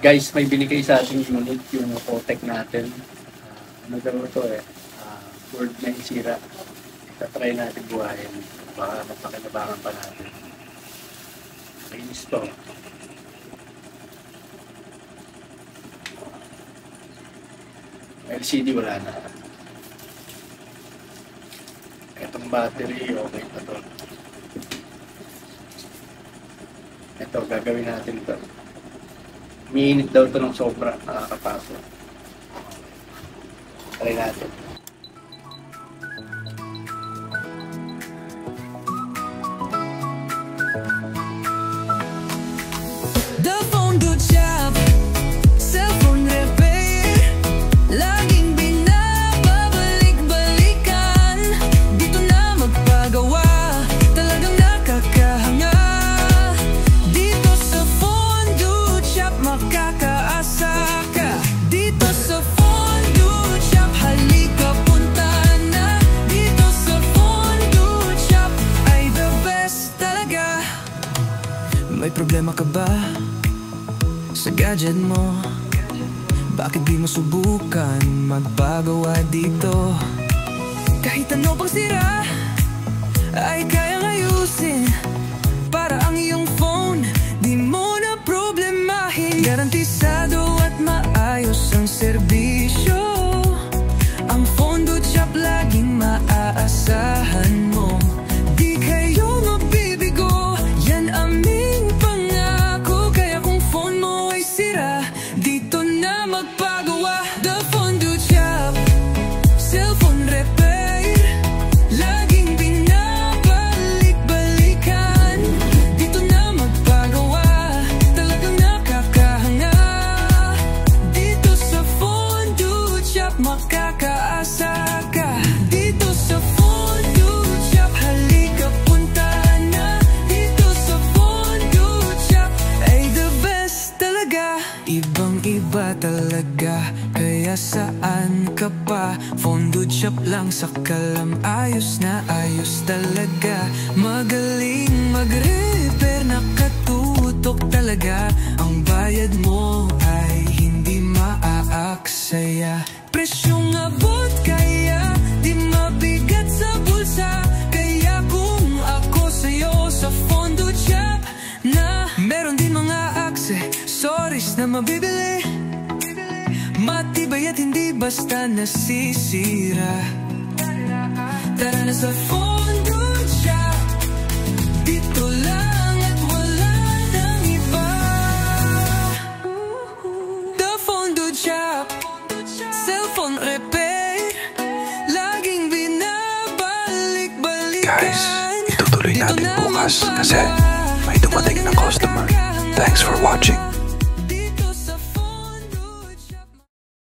Guys, may binigay sa ating unit yung Kotek natin. Ano daw ito eh? Board na yung sira. Try natin buhayin. Baka mapakinabangan pa natin. Mainis to. LCD wala na. Itong battery, okay pa to. Ito, gagawin natin ito. Umiinit daw ito ng sobra, nakakapasok. Try natin. The phone do job, cellphone repair. Laging binababalik-balikan. Dito na magpagawa, talagang nakakahanga. Dito sa phone do shop, makakaasa ka. Dito sa phone do shop, halika punta na. Dito sa phone do shop, ay the best talaga. May problema ka ba sa gadget mo? Bakit di mo subukan magpagawa dito? Kahit ano pang sira ay kayang ayusin, para ang iyong phone di mo na problemahin. Garantisado at maayos ang serbisyo. Ang Phone do Shop laging maaasahan mo. Di kayo mabibigo, yan aming pangako. Kaya kung phone mo ay sira, dito na magpagawa. The Phone do Shop, cellphone repair. Laging binabalik-balikan. Dito na magpagawa, talagang nakakahanga. Dito sa Phone do Shop, makakaasa ka. Dito sa Phone do Shop, halika punta na. Dito sa Phone do Shop, ay the best talaga. Ibang-iba talaga, kaya saan ka pa? Phone do Shop lang sa kalam, ayos na ayos talaga. Magaling mag-repair, nakatutok talaga. Ang bayad mo ay hindi maaaksaya. Presyong abot kaya di mabigat sa bulsa. Kaya kung ako sa'yo sa Phone do Shop na, meron din mga accessories na mabibili. Matibay at hindi basta nasisira. Tara na sa Phone do Shop, dito lang at wala nang iba. The Phone do Shop, cellphone repair. Laging binabalik-balikan. Guys, itutuloy natin bukas kasi may dumating na customer. Thanks for watching.